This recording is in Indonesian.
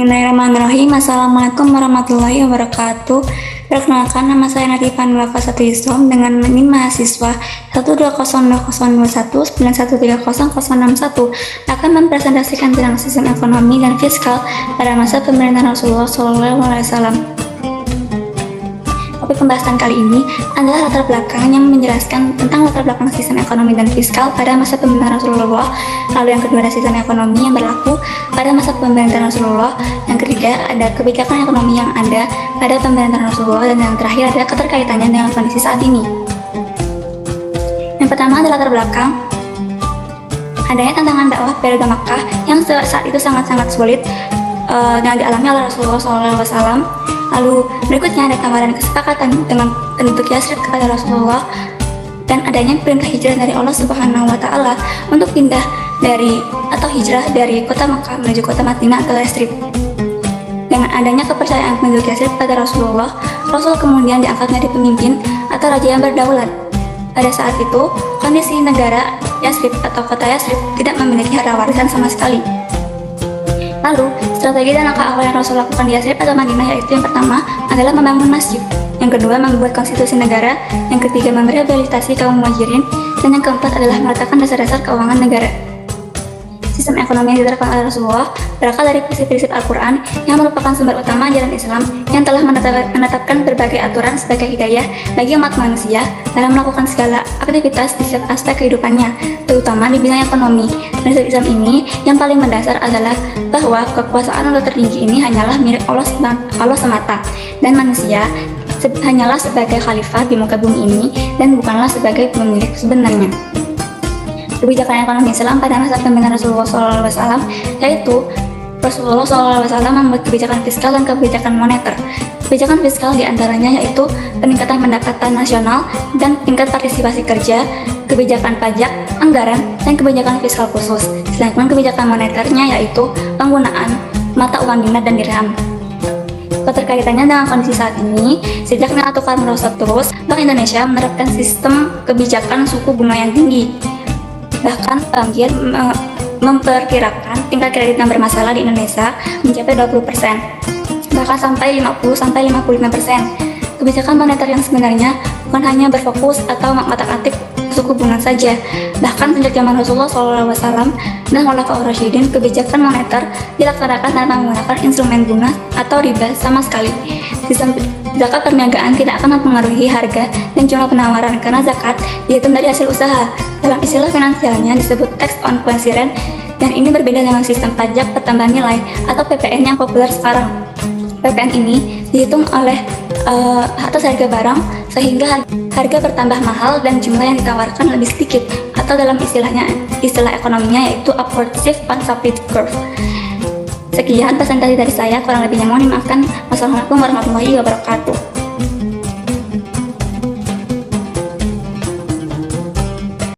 Bismillahirrahmanirrahim. Assalamualaikum warahmatullahi wabarakatuh. Perkenalkan, nama saya Natifah Nurul Fasatu Yusrom dengan NIM mahasiswa 120202191300061 akan mempresentasikan tentang sistem ekonomi dan fiskal pada masa pemerintahan Rasulullah SAW. Topik pembahasan kali ini adalah latar belakang yang menjelaskan tentang latar belakang sistem ekonomi dan fiskal pada masa pemerintahan Rasulullah. Lalu yang kedua ada sistem ekonomi yang berlaku pada masa pemerintahan Rasulullah. Yang ketiga ada kebijakan ekonomi yang ada pada pemerintahan Rasulullah. Dan yang terakhir ada keterkaitannya dengan kondisi saat ini. Yang pertama adalah latar belakang. Adanya tantangan dakwah periode Makkah yang saat itu sangat-sangat sulit yang dialami oleh Rasulullah SAW. Lalu berikutnya ada tawaran kesepakatan dengan penduduk Yasrib kepada Rasulullah dan adanya perintah hijrah dari Allah Subhanahu wa Ta'ala untuk pindah hijrah dari kota Makkah menuju kota Madinah atau Yasrib. Dengan adanya kepercayaan penduduk Yasrib pada Rasulullah, Rasul kemudian diangkat menjadi pemimpin atau raja yang berdaulat. Pada saat itu, kondisi negara Yasrib atau kota Yasrib tidak memiliki harta warisan sama sekali. Lalu, strategi dan langkah awal yang Rasul lakukan di Yasrib atau Madinah yaitu yang pertama adalah membangun masjid, yang kedua membuat konstitusi negara, yang ketiga merehabilitasi kaum muhajirin, dan yang keempat adalah meletakkan dasar-dasar keuangan negara. Sistem ekonomi yang diterapkan oleh Rasulullah berakar dari prinsip-prinsip Al-Quran yang merupakan sumber utama ajaran Islam yang telah menetapkan berbagai aturan sebagai hidayah bagi umat manusia dalam melakukan segala aktivitas di setiap aspek kehidupannya, terutama di bidang ekonomi. Prinsip Islam ini yang paling mendasar adalah bahwa kekuasaan tertinggi ini hanyalah milik Allah semata, dan manusia hanyalah sebagai khalifah di muka bumi ini dan bukanlah sebagai pemilik sebenarnya. Kebijakan ekonomi Islam pada masa pemerintahan Rasulullah SAW yaitu Rasulullah SAW membuat kebijakan fiskal dan kebijakan moneter. Kebijakan fiskal diantaranya yaitu peningkatan pendapatan nasional dan tingkat partisipasi kerja, kebijakan pajak, anggaran, dan kebijakan fiskal khusus. Sedangkan kebijakan moneternya yaitu penggunaan mata uang dinar dan dirham. Keterkaitannya dengan kondisi saat ini, sejak nilai tukar merosot terus, Bank Indonesia menerapkan sistem kebijakan suku bunga yang tinggi. Bahkan bank memperkirakan tingkat kredit yang bermasalah di Indonesia mencapai 20%, bahkan sampai 50-55%. Kebijakan moneter yang sebenarnya bukan hanya berfokus atau mengotak-atik suku bunga saja. Bahkan sejak zaman Rasulullah SAW dan Khulafaur Rasyidin, kebijakan moneter dilaksanakan tanpa menggunakan instrumen bunga atau riba sama sekali. Sistem zakat perniagaan tidak akan mempengaruhi harga dan jumlah penawaran karena zakat dihitung dari hasil usaha. Dalam istilah finansialnya disebut tax on considerance, dan ini berbeda dengan sistem pajak pertambahan nilai atau PPN yang populer sekarang. PPN ini dihitung oleh atas harga barang sehingga harga bertambah mahal dan jumlah yang ditawarkan lebih sedikit, atau dalam istilah ekonominya yaitu upward shift on supply curve. Sekian presentasi dari saya, kurang lebihnya mohon dimaafkan. Wassalamualaikum warahmatullahi wabarakatuh.